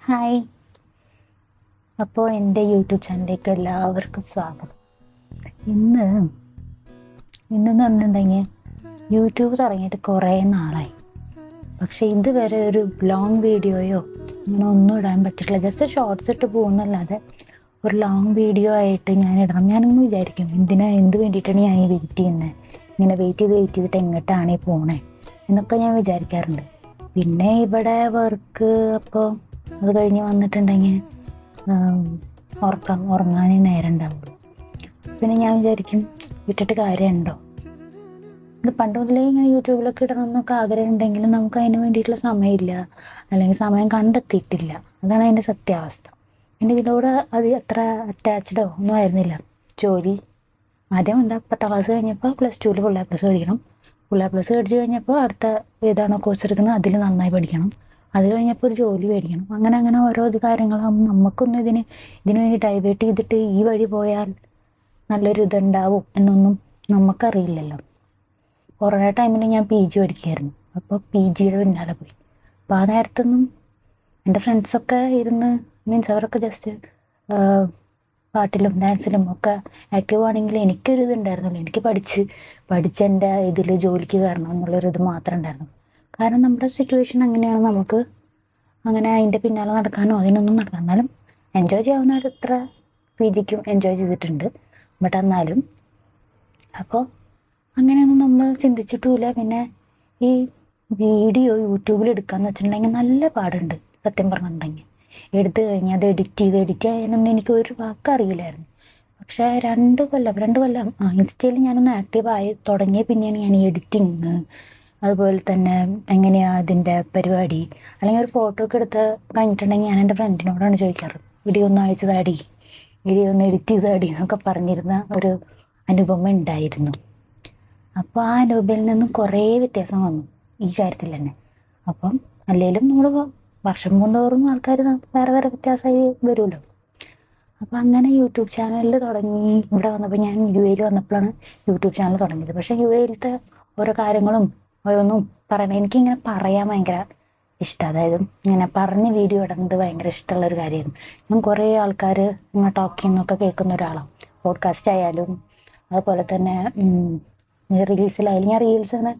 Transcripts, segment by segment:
Hi. അപ്പോൾ എൻ്റെ YouTube ചാനലിലേക്ക് എല്ലാവർക്കും സ്വാഗതം. ഇന്ന് ഇന്നെന്ന് പറഞ്ഞിട്ടുണ്ടെങ്കിൽ യൂട്യൂബ് തുടങ്ങിയിട്ട് കുറേ നാളായി. പക്ഷേ ഇതുവരെ ഒരു ലോങ് വീഡിയോയോ അങ്ങനെ ഒന്നും ഇടാൻ പറ്റിയിട്ടില്ല. ജസ്റ്റ് ഷോർട്സ് ഇട്ട് പോകുന്നല്ലാതെ ഒരു ലോങ് വീഡിയോ ആയിട്ട് ഞാൻ ഇടണം. ഞാനൊന്ന് വിചാരിക്കും എന്ത് വേണ്ടിയിട്ടാണ് ഞാൻ ഈ വെയിറ്റ് ചെയ്യുന്നത്, ഇങ്ങനെ വെയിറ്റ് ചെയ്തിട്ട് എങ്ങോട്ടാണ് ഈ പോണേ എന്നൊക്കെ ഞാൻ വിചാരിക്കാറുണ്ട്. പിന്നെ ഇവിടെ വർക്ക്, അപ്പോൾ അത് കഴിഞ്ഞ് വന്നിട്ടുണ്ടെങ്കിൽ ഉറങ്ങാനേ നേരം ഉണ്ടാവുള്ളൂ. പിന്നെ ഞാൻ വിചാരിക്കും വിട്ടിട്ട് കാര്യമുണ്ടോ, ഇത് പണ്ട് മുതലേ ഇങ്ങനെ യൂട്യൂബിലൊക്കെ ഇടണം എന്നൊക്കെ ആഗ്രഹം ഉണ്ടെങ്കിലും നമുക്ക് അതിന് വേണ്ടിയിട്ടുള്ള സമയമില്ല, അല്ലെങ്കിൽ സമയം കണ്ടെത്തിയിട്ടില്ല. അതാണ് അതിൻ്റെ സത്യാവസ്ഥ. എൻ്റെ ഇതിലൂടെ അത് അത്ര അറ്റാച്ച്ഡോ ഒന്നും ആയിരുന്നില്ല. ജോലി ആദ്യം ഉണ്ട്. 10ാം ക്ലാസ് കഴിഞ്ഞപ്പോൾ +2 ഫുൾ എ പ്ലസ് പഠിക്കണം. ഫുൾ എ പ്ലസ് പഠിച്ചു കഴിഞ്ഞപ്പോൾ അടുത്ത ഏതാണോ കോഴ്സ് എടുക്കുന്നത് അതിൽ നന്നായി പഠിക്കണം. അത് കഴിഞ്ഞപ്പോൾ ഒരു ജോലി മേടിക്കണം. അങ്ങനെ ഓരോ കാര്യങ്ങളാകുമ്പോൾ നമുക്കൊന്നും ഇതിന് വേണ്ടി ഡൈവേർട്ട് ചെയ്തിട്ട് ഈ വഴി പോയാൽ നല്ലൊരു ഇതുണ്ടാവും എന്നൊന്നും നമുക്കറിയില്ലല്ലോ. കൊറോണ ടൈമിൽ ഞാൻ PG പഠിക്കുകയായിരുന്നു. അപ്പോൾ PGയുടെ പിന്നാലെ പോയി. അപ്പോൾ ആ നേരത്തൊന്നും എൻ്റെ ഫ്രണ്ട്സൊക്കെ ഇരുന്ന് അവരൊക്കെ ജസ്റ്റ് പാട്ടിലും ഡാൻസിലും ഒക്കെ ആക്റ്റീവ് ആണെങ്കിൽ എനിക്കൊരു ഇതുണ്ടായിരുന്നുള്ളൂ. എനിക്ക് പഠിച്ചെൻ്റെ ഇതിൽ ജോലിക്ക് കയറണം എന്നുള്ളൊരിത് മാത്രമേ ഉണ്ടായിരുന്നു. കാരണം നമ്മുടെ സിറ്റുവേഷൻ അങ്ങനെയാണ്. നമുക്ക് അങ്ങനെ അതിൻ്റെ പിന്നാലെ നടക്കാനോ അതിനൊന്നും നടക്കാൻ, എന്നാലും എൻജോയ് ചെയ്യാവുന്ന അത്ര PGക്കും എൻജോയ് ചെയ്തിട്ടുണ്ട്. ബട്ട് എന്നാലും അപ്പോൾ അങ്ങനെയൊന്നും നമ്മൾ ചിന്തിച്ചിട്ടുമില്ല. പിന്നെ ഈ വീഡിയോ യൂട്യൂബിൽ എടുക്കാന്ന് വെച്ചിട്ടുണ്ടെങ്കിൽ നല്ല പാടുണ്ട്. സത്യം പറഞ്ഞിട്ടുണ്ടെങ്കിൽ എടുത്തു കഴിഞ്ഞാൽ അത് എഡിറ്റ് ചെയ്യാനൊന്നും എനിക്ക് ഒരു വാക്ക് അറിയില്ലായിരുന്നു. പക്ഷേ 2 കൊല്ലം ഇൻസ്റ്റയിൽ ഞാനൊന്ന് ആക്റ്റീവായി തുടങ്ങിയ പിന്നെയാണ് ഞാൻ ഈ എഡിറ്റിങ്, അതുപോലെ തന്നെ എങ്ങനെയാണ് അതിൻ്റെ പരിപാടി, അല്ലെങ്കിൽ ഒരു ഫോട്ടോ ഒക്കെ എടുത്ത് കഴിഞ്ഞിട്ടുണ്ടെങ്കിൽ ഞാൻ എൻ്റെ ഫ്രണ്ടിനോടാണ് ചോദിക്കാറ്, വീഡിയോ ഒന്ന് അയച്ചു താടി, വീഡിയോ ഒന്ന് എഡിറ്റ് ചെയ്ത് താടി എന്നൊക്കെ പറഞ്ഞിരുന്ന ഒരു അനുഭവം ഉണ്ടായിരുന്നു. അപ്പോൾ ആ അനുഭവത്തിൽ നിന്നും കുറേ വ്യത്യാസം വന്നു ഈ കാര്യത്തിൽ തന്നെ. അപ്പം അല്ലെങ്കിലും നമ്മൾ വർഷം പോകുന്നതോറും ആൾക്കാർ വേറെ വ്യത്യാസമായി വരുമല്ലോ. അപ്പം അങ്ങനെ യൂട്യൂബ് ചാനലിൽ തുടങ്ങി. ഇവിടെ വന്നപ്പോൾ ഞാൻ UAE വന്നപ്പോഴാണ് യൂട്യൂബ് ചാനൽ തുടങ്ങിയത്. പക്ഷേ UAE ഓരോ കാര്യങ്ങളും ഓരോന്നും പറയണം, എനിക്കിങ്ങനെ പറയാൻ ഭയങ്കര ഇഷ്ടം. അതായത് ഇങ്ങനെ പറഞ്ഞ് വീഡിയോ ഇടുന്നത് ഭയങ്കര ഇഷ്ടമുള്ളൊരു കാര്യമായിരുന്നു. ഞാൻ കുറേ ആൾക്കാർ ഇങ്ങനെ ടോക്ക് ചെയ്യുന്നൊക്കെ കേൾക്കുന്ന ഒരാളാണ്. പോഡ്കാസ്റ്റ് ആയാലും അതുപോലെ തന്നെ റീൽസിലായാലും. ഞാൻ റീൽസ് ഇങ്ങനെ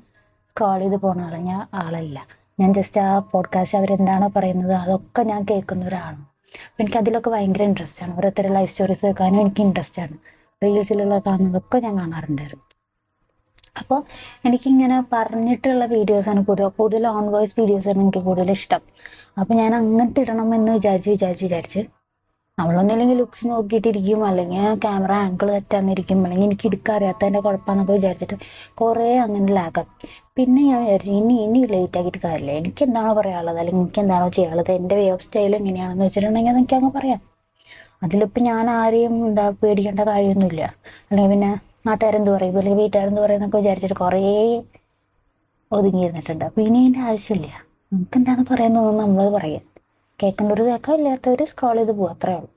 സ്ക്രോൾ ചെയ്ത് പോകുന്ന ആളല്ല. ഞാൻ ജസ്റ്റ് ആ പോഡ്കാസ്റ്റ് അവരെന്താണോ പറയുന്നത് അതൊക്കെ ഞാൻ കേൾക്കുന്ന ഒരാളാണ്. അപ്പം എനിക്കതിലൊക്കെ ഭയങ്കര ഇൻട്രസ്റ്റാണ്. ഓരോരുത്തരുടെ ലൈഫ് സ്റ്റോറീസ് കേൾക്കാനും എനിക്ക് ഇൻട്രസ്റ്റാണ്. റീൽസിലുള്ള കാണുന്നതൊക്കെ ഞാൻ കാണാറുണ്ടായിരുന്നു. അപ്പോൾ എനിക്കിങ്ങനെ പറഞ്ഞിട്ടുള്ള വീഡിയോസാണ് കൂടുതൽ ഓൺ വോയിസ് വീഡിയോസാണ് എനിക്ക് കൂടുതൽ ഇഷ്ടം. അപ്പോൾ ഞാൻ അങ്ങനത്തെ ഇടണമെന്ന് വിചാരിച്ച് നമ്മളൊന്നുമില്ലെങ്കിൽ ലുക്സ് നോക്കിയിട്ടിരിക്കും, അല്ലെങ്കിൽ ക്യാമറ ആംഗിൾ തെറ്റാന്നിരിക്കും, അല്ലെങ്കിൽ എനിക്ക് എടുക്കാൻ അറിയാത്തതിൻ്റെ കുഴപ്പമെന്നൊക്കെ വിചാരിച്ചിട്ട് കുറേ അങ്ങനെ ലാഗാക്കി. പിന്നെ ഞാൻ വിചാരിച്ചു ഇനി ലേറ്റ് ആക്കിയിട്ട് കാര്യമില്ല. എനിക്ക് എന്താണോ പറയാനുള്ളത്, അല്ലെങ്കിൽ എനിക്ക് എന്താണോ ചെയ്യാനുള്ളത്, എൻ്റെ വേ ഓഫ് സ്റ്റൈൽ എങ്ങനെയാണെന്ന് വെച്ചിട്ടുണ്ടെങ്കിൽ അതെനിക്ക് അങ്ങ് പറയാം. അതിലിപ്പോൾ ഞാൻ ആരെയും പേടിക്കേണ്ട കാര്യമൊന്നുമില്ല. അല്ലെങ്കിൽ പിന്നെ നാട്ടുകാരെന്ത് പറയും, അല്ലെങ്കിൽ വീട്ടുകാരെന്ത് പറയുന്നൊക്കെ വിചാരിച്ചിട്ട് കുറേ ഒതുങ്ങിയിരുന്നിട്ടുണ്ട്. അപ്പോൾ ഇനി അതിൻ്റെ ആവശ്യമില്ല. നമുക്ക് എന്താണെന്ന് പറയാൻ തോന്നുന്നു നമ്മളത് പറയാം. കേൾക്കുന്നവർ കേൾക്കാം, ഇല്ലാത്തവർ സ്ക്രോൾ ചെയ്ത് പോകും, അത്രേ ഉള്ളൂ.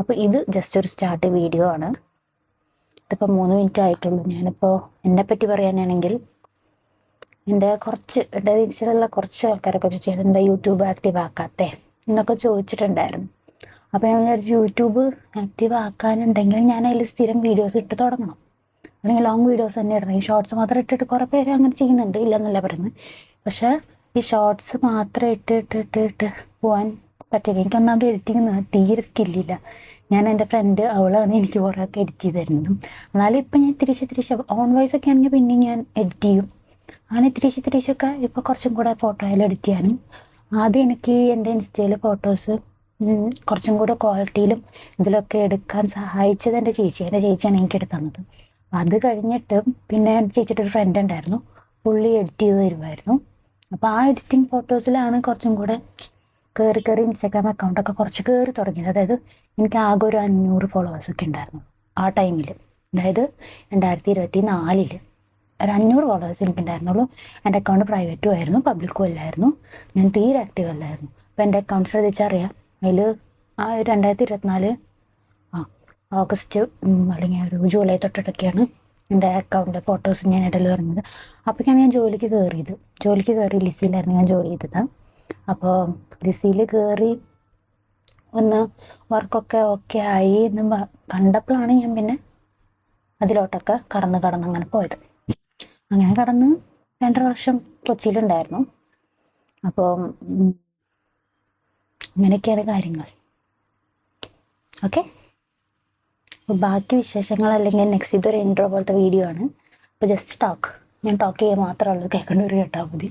അപ്പോൾ ഇത് ജസ്റ്റ് ഒരു സ്റ്റാർട്ട് വീഡിയോ ആണ്. ഇതിപ്പോൾ 3 മിനിറ്റ് ആയിട്ടുള്ളൂ. ഞാനിപ്പോൾ എന്നെപ്പറ്റി പറയാനാണെങ്കിൽ എൻ്റെ ഇൻസ്റ്റയിലുള്ള കുറച്ച് ആൾക്കാരൊക്കെ ചോദിച്ചാൽ എന്താ യൂട്യൂബ് ആക്റ്റീവ് ആക്കാത്തേ എന്നൊക്കെ ചോദിച്ചിട്ടുണ്ടായിരുന്നു. അപ്പോൾ ഞാൻ വിചാരിച്ചു യൂട്യൂബ് ആക്റ്റീവ് ആക്കാനുണ്ടെങ്കിൽ ഞാൻ അതിൽ സ്ഥിരം വീഡിയോസ് ഇട്ട് തുടങ്ങണം, അല്ലെങ്കിൽ ലോങ് വീഡിയോസ് തന്നെ ഇടണം. ഈ ഷോർട്സ് മാത്രം ഇട്ടിട്ട് കുറേ പേര് അങ്ങനെ ചെയ്യുന്നുണ്ട്, ഇല്ലെന്നല്ല പറയുന്നത്. പക്ഷേ ഈ ഷോർട്സ് മാത്രം ഇട്ട് പോകാൻ പറ്റില്ല. എനിക്ക് ഒന്നാമത് എഡിറ്റിങ് തീരെ സ്കില്ലില്ല. ഞാൻ എൻ്റെ ഫ്രണ്ട് അവളാണ് എനിക്ക് കുറേയൊക്കെ എഡിറ്റ് ചെയ്ത് തരുന്നതും. എന്നാലും ഇപ്പം ഞാൻ തിരിച്ച് ഓൺ വോയിസ് ഒക്കെ ആണെങ്കിൽ പിന്നെയും ഞാൻ എഡിറ്റ് ചെയ്യും. അങ്ങനെ തിരിച്ചൊക്കെ ഇപ്പോൾ കുറച്ചും കൂടെ ഫോട്ടോയിൽ എഡിറ്റ് ചെയ്യാനും. ആദ്യം എനിക്ക് എൻ്റെ ഇൻസ്റ്റയിൽ ഫോട്ടോസ് കുറച്ചും കൂടെ ക്വാളിറ്റിയിലും ഇതിലൊക്കെ എടുക്കാൻ സഹായിച്ചത് എൻ്റെ ചേച്ചിയാണ് എനിക്ക് എടുത്ത് തന്നത്. അത് കഴിഞ്ഞിട്ട് പിന്നെ ചേച്ചിയുടെ ഒരു ഫ്രണ്ട് ഉണ്ടായിരുന്നു, പുള്ളി എഡിറ്റ് ചെയ്ത് തരുമായിരുന്നു. അപ്പോൾ ആ എഡിറ്റിംഗ് ഫോട്ടോസിലാണ് കുറച്ചും കൂടെ കയറി ഇൻസ്റ്റാഗ്രാം അക്കൗണ്ടൊക്കെ കുറച്ച് കയറി തുടങ്ങിയത്. അതായത് എനിക്ക് ആകെ ഒരു 500 ഫോളോവേഴ്സൊക്കെ ഉണ്ടായിരുന്നു ആ ടൈമിൽ. അതായത് 2024 ഒരു 500 ഫോളോവേഴ്സ് എനിക്കുണ്ടായിരുന്നുള്ളൂ. എൻ്റെ അക്കൗണ്ട് പ്രൈവറ്റും ആയിരുന്നു, പബ്ലിക്കും അല്ലായിരുന്നു. ഞാൻ തീരെ ആക്റ്റീവ് അല്ലായിരുന്നു. അപ്പോൾ എൻ്റെ അക്കൗണ്ട് ശ്രദ്ധിച്ചറിയാം. അതിൽ ആ 2024 ഓഗസ്റ്റ് അല്ലെങ്കിൽ ഒരു ജൂലൈ തൊട്ടിട്ടൊക്കെയാണ് എൻ്റെ അക്കൗണ്ട് ഫോട്ടോസ് ഞാൻ ഇടൽ തുടങ്ങിയത്. അപ്പോഴാണ് ഞാൻ ജോലിക്ക് കയറി ലിസിയിലായിരുന്നു ഞാൻ ജോലി ചെയ്തത്. അപ്പോൾ ലിസിയിൽ കയറി ഒന്ന് വർക്കൊക്കെ ഓക്കെ ആയി എന്ന് കണ്ടപ്പോഴാണ് ഞാൻ പിന്നെ അതിലോട്ടൊക്കെ കടന്ന് അങ്ങനെ പോയത്. അങ്ങനെ കടന്ന് 2.5 വർഷം കൊച്ചിയിലുണ്ടായിരുന്നു. അപ്പോൾ അങ്ങനെയൊക്കെയാണ് കാര്യങ്ങൾ. ഓക്കെ, അപ്പോൾ ബാക്കി വിശേഷങ്ങൾ അല്ലെങ്കിൽ നെക്സ്റ്റ് ഇതൊരു ഇൻട്രോ പോലത്തെ വീഡിയോ ആണ്. അപ്പോൾ ജസ്റ്റ് ഞാൻ ടോക്ക് ചെയ്യാൻ മാത്രമേ ഉള്ളൂ, കേൾക്കേണ്ടവർ കേട്ടാൽ മതി.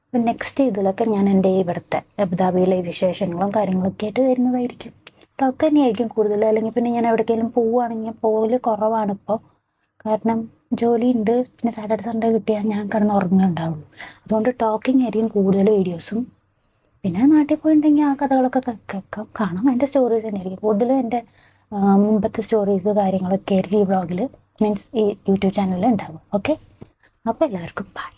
അപ്പോൾ നെക്സ്റ്റ് ഇതിലൊക്കെ ഞാൻ എൻ്റെ ഇവിടുത്തെ അബുദാബിയിലെ വിശേഷങ്ങളും കാര്യങ്ങളൊക്കെ ആയിട്ട് വരുന്നതായിരിക്കും. ടോക്ക് തന്നെയായിരിക്കും കൂടുതൽ. അല്ലെങ്കിൽ പിന്നെ ഞാൻ എവിടേക്കെങ്കിലും പോവുകയാണെങ്കിൽ പോകല് കുറവാണ് ഇപ്പോൾ. കാരണം ജോലി ഉണ്ട്, പിന്നെ സാറ്റർഡേ സൺഡേ കിട്ടിയാൽ ഞാൻ കിടന്ന് ഉറങ്ങുന്നുണ്ടാവുള്ളൂ. അതുകൊണ്ട് ടോക്കിംഗ് ആയിരിക്കും കൂടുതൽ വീഡിയോസും. പിന്നെ നാട്ടിൽ പോയിട്ടുണ്ടെങ്കിൽ ആ കഥകളൊക്കെ കേൾക്കാം, കാണാം. എൻ്റെ സ്റ്റോറീസ് തന്നെയായിരിക്കും കൂടുതലും. എൻ്റെ മുമ്പത്തെ സ്റ്റോറീസ് കാര്യങ്ങളൊക്കെ ആയിരിക്കും ഈ വ്ളോഗിൽ, മീൻസ് ഈ യൂട്യൂബ് ചാനലിൽ ഉണ്ടാവും. ഓക്കെ, അപ്പോൾ എല്ലാവർക്കും ബൈ.